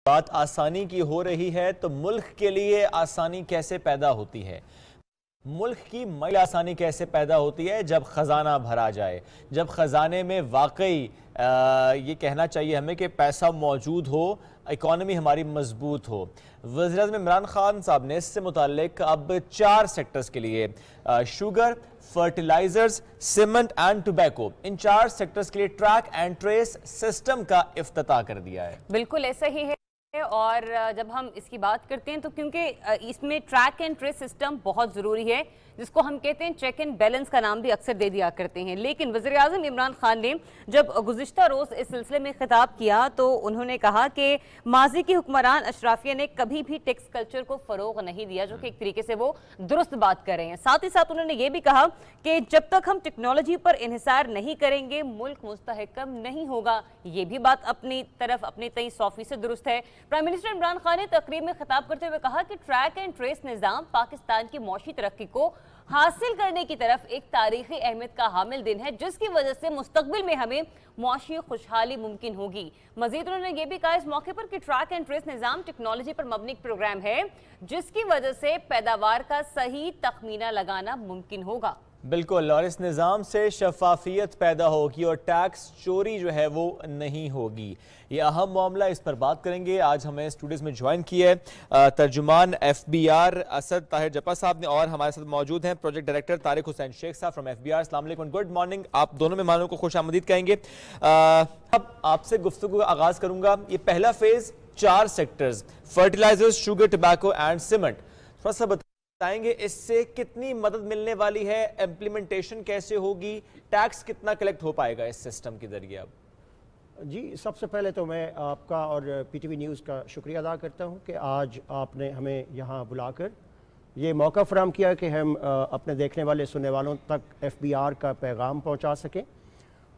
بات آسانی کی ہو رہی ہے تو ملک کے لیے آسانی کیسے پیدا ہوتی ہے؟ ملک کی معیشت آسانی کیسے پیدا ہوتی ہے؟ جب خزانہ بھرا جائے، جب خزانے میں واقعی یہ کہنا چاہیے ہمیں کہ پیسہ موجود ہو، اکانومی ہماری مضبوط ہو۔ وزیراعظم عمران خان صاحب نے اس سے متعلق اب 4 سیکٹرز کے لیے sugar, fertilisers, cement and tobacco, ان 4 سیکٹرز کے لیے ٹریک اینڈ ٹریس سسٹم کا افتتاح کر دیا ہے۔ بالکل ایسا ہی ہے، اور جب ہم اس کی بات کرتے ہیں تو کیونکہ اس میں ٹریک اینڈ ٹریس سسٹم بہت ضروری ہے، جس کو ہم کہتے ہیں چیک اینڈ بیلنس کا نام بھی اکثر دے دیا کرتے ہیں، لیکن وزیراعظم عمران خان نے جب گزشتہ روز اس سلسلے میں خطاب کیا تو انہوں نے کہا کہ ماضی کی حکمران اشرافیہ نے کبھی بھی ٹیکس کلچر کو فروغ نہیں دیا، جو کہ ایک طریقے سے وہ درست بات کر رہے ہیں۔ ساتھ ہی ساتھ انہوں نے یہ بھی کہا کہ جب تک ہم ٹیکنالوجی پر انحصار نہیں کریں گے ملک مستحکم نہیں ہوگا۔ یہ بھی بات اپنی طرف اپنے تئیں 100% درست ہے۔ پرائم منسٹر عمران خان نے تقریب میں خطاب کرتے ہوئے کہا کہ ٹریک اینڈ ٹریس نظام پاکستان کی معاشی ترقی کو حاصل کرنے کی طرف ایک تاریخی اہمیت کا حامل دن ہے، جس کی وجہ سے مستقبل میں ہمیں معاشی خوشحالی ممکن ہوگی۔ مزید انہوں نے یہ بھی کہا اس موقع پر کہ ٹریک اینڈ ٹریس نظام ٹیکنالوجی پر مبنی پروگرام ہے، جس کی وجہ سے پیداوار کا صحیح تخمینہ لگانا ممکن ہوگا۔ بالکل، اور اس نظام سے شفافیت پیدا ہوگی اور ٹیکس چوری جو ہے وہ نہیں ہوگی۔ یہ اہم معاملہ، اس پر بات کریں گے۔ آج ہمیں اسٹوڈیوز میں جوائن کیا ہے ترجمان FBR اسد طاہر جپا صاحب نے، اور ہمارے ساتھ موجود ہیں پروجیکٹ ڈائریکٹر طارق حسین شیخ صاحب فرام FBR۔ السلام علیکم، گڈ مارننگ۔ آپ دونوں مہمانوں کو خوش آمدید کہیں گے۔ اب آپ سے گفتگو کا آغاز کروں گا۔ یہ پہلا phase 4 sectors, fertilisers, sugar, tobacco and cement, تھوڑا سا بتائیں گے اس سے کتنی مدد ملنے والی ہے، امپلیمنٹیشن کیسے ہوگی، ٹیکس کتنا کلیکٹ ہو پائے گا اس سسٹم کے ذریعے؟ اب جی، سب سے پہلے تو میں آپ کا اور PTV نیوز کا شکریہ ادا کرتا ہوں کہ آج آپ نے ہمیں یہاں بلا کر یہ موقع فراہم کیا کہ ہم اپنے دیکھنے والے سننے والوں تک FBR کا پیغام پہنچا سکیں۔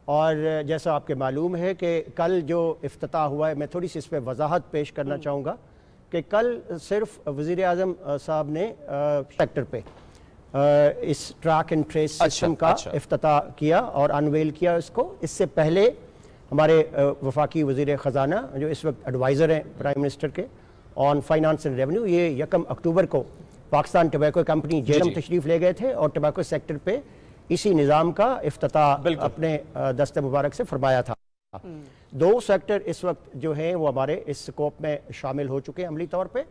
اور جیسا آپ کے معلوم ہے کہ کل جو افتتاح ہوا ہے، میں تھوڑی سی اس پہ وضاحت پیش کرنا چاہوں گا کہ کل صرف وزیر اعظم صاحب نے سیکٹر پہ اس ٹریک اینڈ ٹریس سسٹم کا افتتاح کیا اور انویل کیا اس کو۔ اس سے پہلے ہمارے وفاقی وزیر خزانہ جو اس وقت ایڈوائزر ہیں پرائم منسٹر کے آن فائنانس اینڈ ریونیو، یہ 1 اکتوبر کو پاکستان ٹبیکو کمپنی جیرم تشریف لے گئے تھے اور ٹبیکو سیکٹر پہ اسی نظام کا افتتاح اپنے دست مبارک سے فرمایا تھا۔ 2 سیکٹر اس وقت جو ہیں وہ ہمارے اس سکوپ میں شامل ہو چکے ہیں عملی طور پہ۔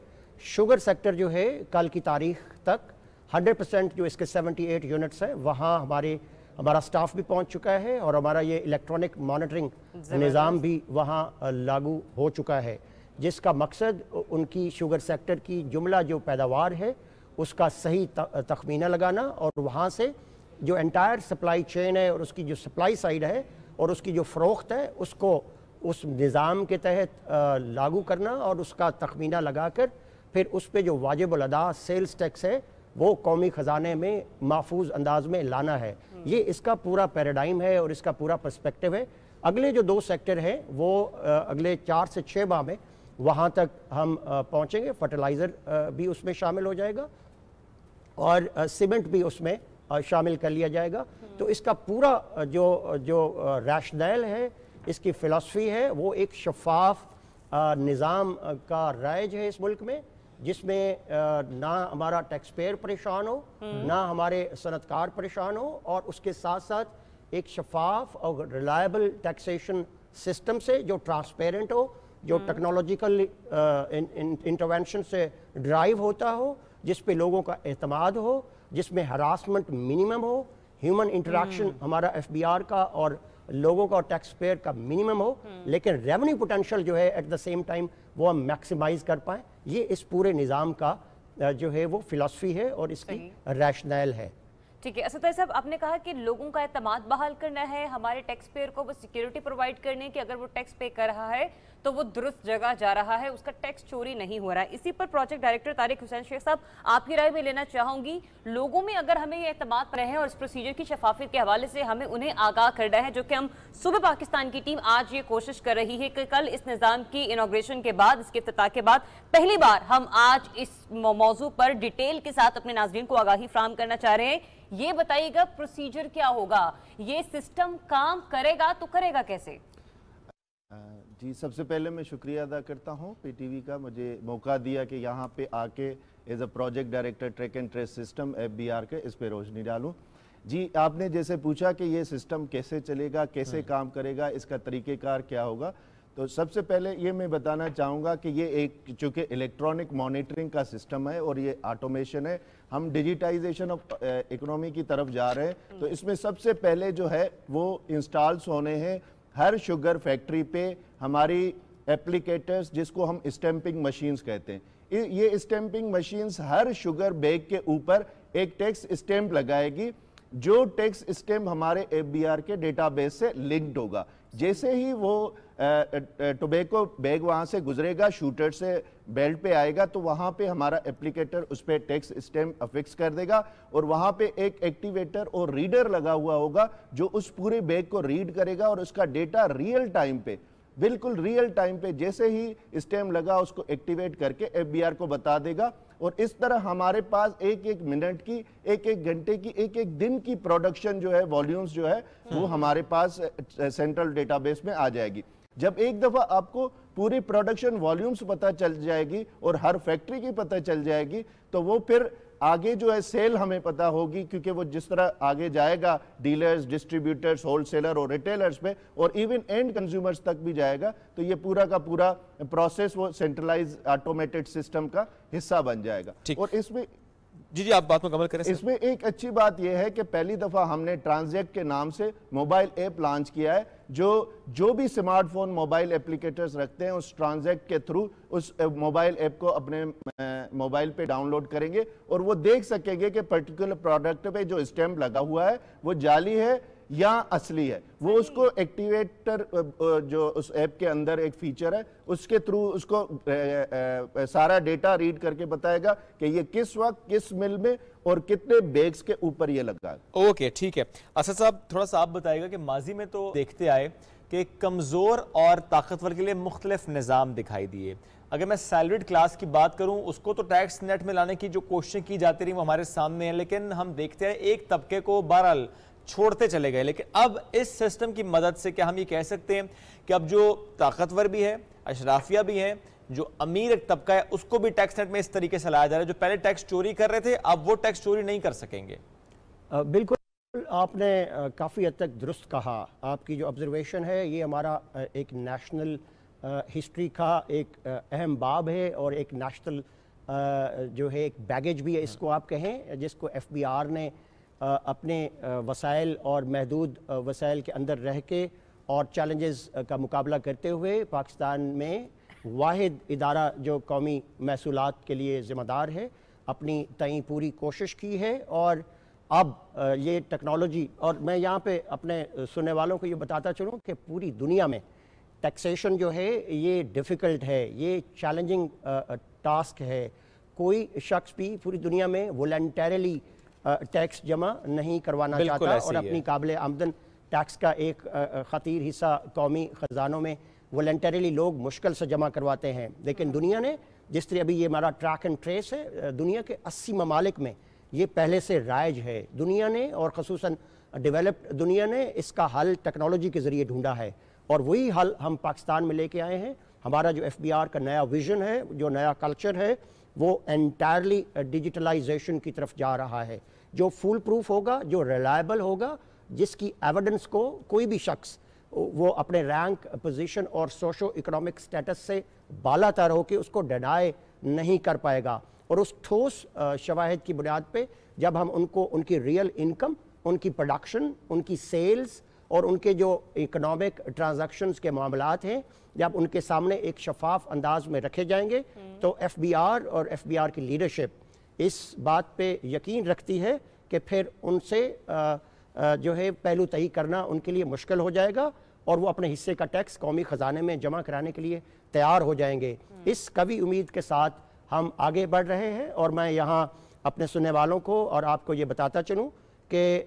شوگر سیکٹر جو ہے کل کی تاریخ تک 100% جو اس کے 78 یونٹس ہیں وہاں ہمارا سٹاف بھی پہنچ چکا ہے، اور ہمارا یہ الیکٹرانک مانیٹرنگ نظام بھی وہاں لاگو ہو چکا ہے، جس کا مقصد ان کی شوگر سیکٹر کی جملہ جو پیداوار ہے اس کا صحیح تخمینہ لگانا، اور وہاں سے جو انٹائر سپلائی چین ہے اور اس کی جو سپلائی سائیڈ ہے اور اس کی جو فروخت ہے اس کو اس نظام کے تحت لاگو کرنا، اور اس کا تخمینہ لگا کر پھر اس پہ جو واجب الادا سیلز ٹیکس ہے وہ قومی خزانے میں محفوظ انداز میں لانا ہے۔ یہ اس کا پورا پیراڈائم ہے اور اس کا پورا پرسپیکٹیو ہے۔ اگلے جو 2 سیکٹر ہیں وہ اگلے 4 سے 6 ماہ میں وہاں تک ہم پہنچیں گے۔ فرٹیلائزر بھی اس میں شامل ہو جائے گا اور سیمنٹ بھی اس میں شامل کر لیا جائے گا۔ تو اس کا پورا جو ریشنل ہے، اس کی فلسفی ہے، وہ ایک شفاف نظام کا رائج ہے اس ملک میں، جس میں نہ ہمارا ٹیکس پیئر پریشان ہو، نہ ہمارے صنعت کار پریشان ہو، اور اس کے ساتھ ساتھ ایک شفاف اور ریلائبل ٹیکسیشن سسٹم سے جو ٹرانسپیرنٹ ہو، جو ٹیکنالوجیکل انٹرونشن سے ڈرائیو ہوتا ہو، جس پہ لوگوں کا اعتماد ہو، جس میں ہراسمنٹ منیمم ہو، ہیومن انٹریکشن ہمارا FBR کا اور لوگوں کا اور ٹیکس پیئر کا منیمم ہو، لیکن ریونیو پوٹینشل جو ہے ایٹ دا سیم ٹائم وہ ہم میکسیمائز کر پائیں۔ یہ اس پورے نظام کا جو ہے وہ فلسفی ہے اور اس کی ریشنل ہے۔ ٹھیک ہے اسد صاحب، آپ نے کہا کہ لوگوں کا اعتماد بحال کرنا ہے، ہمارے ٹیکس پیئر کو وہ سیکیورٹی پرووائڈ کرنے کہ اگر وہ ٹیکس پے کر رہا ہے تو وہ درست جگہ جا رہا ہے، اس کا ٹیکس چوری نہیں ہو رہا ہے۔ اسی پر پروجیکٹ ڈائریکٹر طارق حسین شیخ صاحب آپ کی رائے بھی لینا چاہوں گی۔ لوگوں میں اگر ہمیں یہ اعتماد رہے اور اس پروسیجر کی شفافیت کے حوالے سے ہمیں انہیں آگاہ کرنا ہے، جو کہ ہم صبح پاکستان کی ٹیم آج یہ کوشش کر رہی ہے کہ کل اس نظام کی انوگریشن کے بعد، اس کے افتتاح کے بعد پہلی بار ہم آج اس موضوع پر ڈیٹیل کے ساتھ اپنے ناظرین کو آگاہی فراہم کرنا چاہ رہے ہیں۔ یہ بتائیے گا پروسیجر کیا ہوگا، یہ سسٹم کام کرے گا تو کرے گا کیسے؟ جی سب سے پہلے میں شکریہ ادا کرتا ہوں پی ٹی وی کا، مجھے موقع دیا کہ یہاں پہ آ کے as a project director track and trace system FBR کے اس پہ روشنی ڈالوں۔ جی آپ نے جیسے پوچھا کہ یہ سسٹم کیسے چلے گا، کیسے کام کرے گا، اس کا طریقہ کار کیا ہوگا، تو سب سے پہلے یہ میں بتانا چاہوں گا کہ یہ ایک چونکہ الیکٹرانک مانیٹرنگ کا سسٹم ہے اور یہ آٹومیشن ہے، ہم ڈیجیٹائزیشن آف اکنامی کی طرف جا رہے ہیں، تو اس میں سب سے پہلے جو ہے وہ انسٹالز ہونے ہیں ہر شوگر فیکٹری پہ ہماری اپلیکیٹرز، جس کو ہم اسٹیمپنگ مشینز کہتے ہیں۔ یہ اسٹیمپنگ مشینز ہر شوگر بیگ کے اوپر ایک ٹیکس اسٹیمپ لگائے گی، جو ٹیکس اسٹیمپ ہمارے FBR کے ڈیٹا بیس سے لنکڈ ہوگا۔ جیسے ہی وہ ٹوبیکو بیگ وہاں سے گزرے گا، شوٹر سے بیلٹ پہ آئے گا، تو وہاں پہ ہمارا اپلیکیٹر اس پہ ٹیکس اسٹیمپ افکس کر دے گا، اور وہاں پہ ایک ایکٹیویٹر اور ریڈر لگا ہوا ہوگا جو اس پورے بیگ کو ریڈ کرے گا، اور اس کا ڈیٹا ریئل ٹائم پہ، بالکل ریئل ٹائم پہ جیسے ہی اسٹیمپ لگا اس کو ایکٹیویٹ کر کے FBR کو بتا دے گا، اور اس طرح ہمارے پاس ایک ایک منٹ کی، ایک ایک گھنٹے کی، ایک ایک دن کی پروڈکشن جو ہے، والیومز جو ہے وہ ہمارے پاس سینٹرل ڈیٹا بیس میں آ جائے گی۔ جب ایک دفعہ آپ کو پوری پروڈکشن والیومز پتہ چل جائے گی اور ہر فیکٹری کی پتہ چل جائے گی، تو وہ پھر آگے جو ہے سیل ہمیں پتہ ہوگی، کیونکہ وہ جس طرح آگے جائے گا ڈیلرز، ڈسٹریبیوٹرز، ہول سیلر اور ریٹیلرز پہ، اور ایون اینڈ کنزیومرز تک بھی جائے گا، تو یہ پورا کا پورا پروسیس وہ سینٹرلائز آٹومیٹڈ سسٹم کا حصہ بن جائے گا۔ اور اس میں جی آپ بات مکمل کریں۔ اس میں ایک اچھی بات یہ ہے کہ پہلی دفعہ ہم نے ٹرانزیکٹ کے نام سے موبائل ایپ لانچ کیا ہے، جو بھی سمارٹ فون موبائل اپلیکیٹرز رکھتے ہیں اس ٹرانزیکٹ کے تھرو اس موبائل ایپ کو اپنے موبائل پہ ڈاؤن لوڈ کریں گے، اور وہ دیکھ سکیں گے کہ پرٹیکولر پروڈکٹ پہ جو اسٹیمپ لگا ہوا ہے وہ جعلی ہے یا اصلی ہے۔ وہ اس کو ایکٹیویٹر جو اس ایپ کے اندر ایک فیچر ہے، اس کے تھرو اس کو سارا ڈیٹا ریڈ کر کے بتائے گا کہ یہ کس وقت کس مل میں اور کتنے بیگز کے اوپر یہ لگا ہے۔ اوکے ٹھیک ہے۔ اسد صاحب تھوڑا سا آپ بتائے گا کہ ماضی میں تو دیکھتے آئے کہ کمزور اور طاقتور کے لیے مختلف نظام دکھائی دیے۔ اگر میں سیلریڈ کلاس کی بات کروں، اس کو تو ٹیکس نیٹ میں لانے کی جو کوششیں کی جاتی رہی وہ ہمارے سامنے ہیں، لیکن ہم دیکھتے ہیں ایک طبقے کو بہرحال چھوڑتے چلے گئے۔ لیکن اب اس سسٹم کی مدد سے کیا ہم یہ کہہ سکتے ہیں کہ اب جو طاقتور بھی ہے، اشرافیہ بھی ہے، جو امیر ایک طبقہ ہے، اس کو بھی ٹیکس نیٹ میں اس طریقے سے لایا جا رہا ہے، جو پہلے ٹیکس چوری کر رہے تھے اب وہ ٹیکس چوری نہیں کر سکیں گے؟ بالکل آپ نے کافی حد تک درست کہا۔ آپ کی جو آبزرویشن ہے یہ ہمارا ایک نیشنل ہسٹری کا ایک اہم باب ہے، اور ایک نیشنل جو ہے ایک بیگیج بھی ہے اس کو آپ کہیں، جس کو FBR نے اپنے وسائل اور محدود وسائل کے اندر رہ کے اور چیلنجز کا مقابلہ کرتے ہوئے پاکستان میں واحد ادارہ جو قومی محصولات کے لیے ذمہ دار ہے، اپنی تئیں پوری کوشش کی ہے۔ اور اب یہ ٹیکنالوجی، اور میں یہاں پہ اپنے سننے والوں کو یہ بتاتا چلوں کہ پوری دنیا میں ٹیکسیشن جو ہے یہ ڈیفیکلٹ ہے، یہ چیلنجنگ ٹاسک ہے۔ کوئی شخص بھی پوری دنیا میں والنٹیرلی ٹیکس جمع نہیں کروانا چاہتا، اور اپنی قابل آمدن ٹیکس کا ایک خطیر حصہ قومی خزانوں میں والنٹیرلی لوگ مشکل سے جمع کرواتے ہیں۔ لیکن دنیا نے جس طرح ابھی یہ ہمارا ٹریک اینڈ ٹریس ہے، دنیا کے 80 ممالک میں یہ پہلے سے رائج ہے۔ دنیا نے، اور خصوصاً ڈیولپڈ دنیا نے، اس کا حل ٹیکنالوجی کے ذریعے ڈھونڈا ہے، اور وہی حل ہم پاکستان میں لے کے آئے ہیں۔ ہمارا جو FBR کا نیا ویژن ہے، جو نیا کلچر ہے، وہ انٹائرلی ڈیجیٹلائزیشن کی طرف جا رہا ہے، جو فول پروف ہوگا، جو ریلائبل ہوگا، جس کی ایویڈنس کو کوئی بھی شخص وہ اپنے رینک، پوزیشن اور سوشو اکنامک سٹیٹس سے بالا تر ہو کے اس کو ڈینائی نہیں کر پائے گا۔ اور اس ٹھوس شواہد کی بنیاد پہ جب ہم ان کو ان کی ریئل انکم، ان کی پروڈکشن، ان کی سیلز اور ان کے جو اکنامک ٹرانزیکشنز کے معاملات ہیں، جب ان کے سامنے ایک شفاف انداز میں رکھے جائیں گے، تو FBR اور FBR کی لیڈرشپ اس بات پہ یقین رکھتی ہے کہ پھر ان سے جو ہے پہلو تہی کرنا ان کے لیے مشکل ہو جائے گا، اور وہ اپنے حصے کا ٹیکس قومی خزانے میں جمع کرانے کے لیے تیار ہو جائیں گے۔ اس قوی امید کے ساتھ ہم آگے بڑھ رہے ہیں، اور میں یہاں اپنے سننے والوں کو اور آپ کو یہ بتاتا چلوں کہ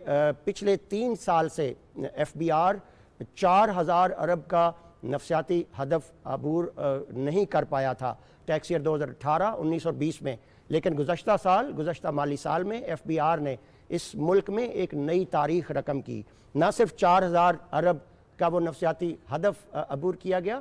پچھلے 3 سال سے FBR 4000 ارب کا نفسیاتی ہدف عبور نہیں کر پایا تھا ٹیکس ایئر 2018، 19 اور 20 میں، لیکن گزشتہ مالی سال میں FBR نے اس ملک میں ایک نئی تاریخ رقم کی۔ نہ صرف 4000 ارب کا وہ نفسیاتی ہدف عبور کیا گیا،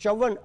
54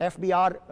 FBR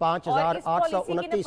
5829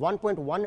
1.1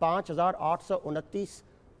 5829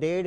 1.5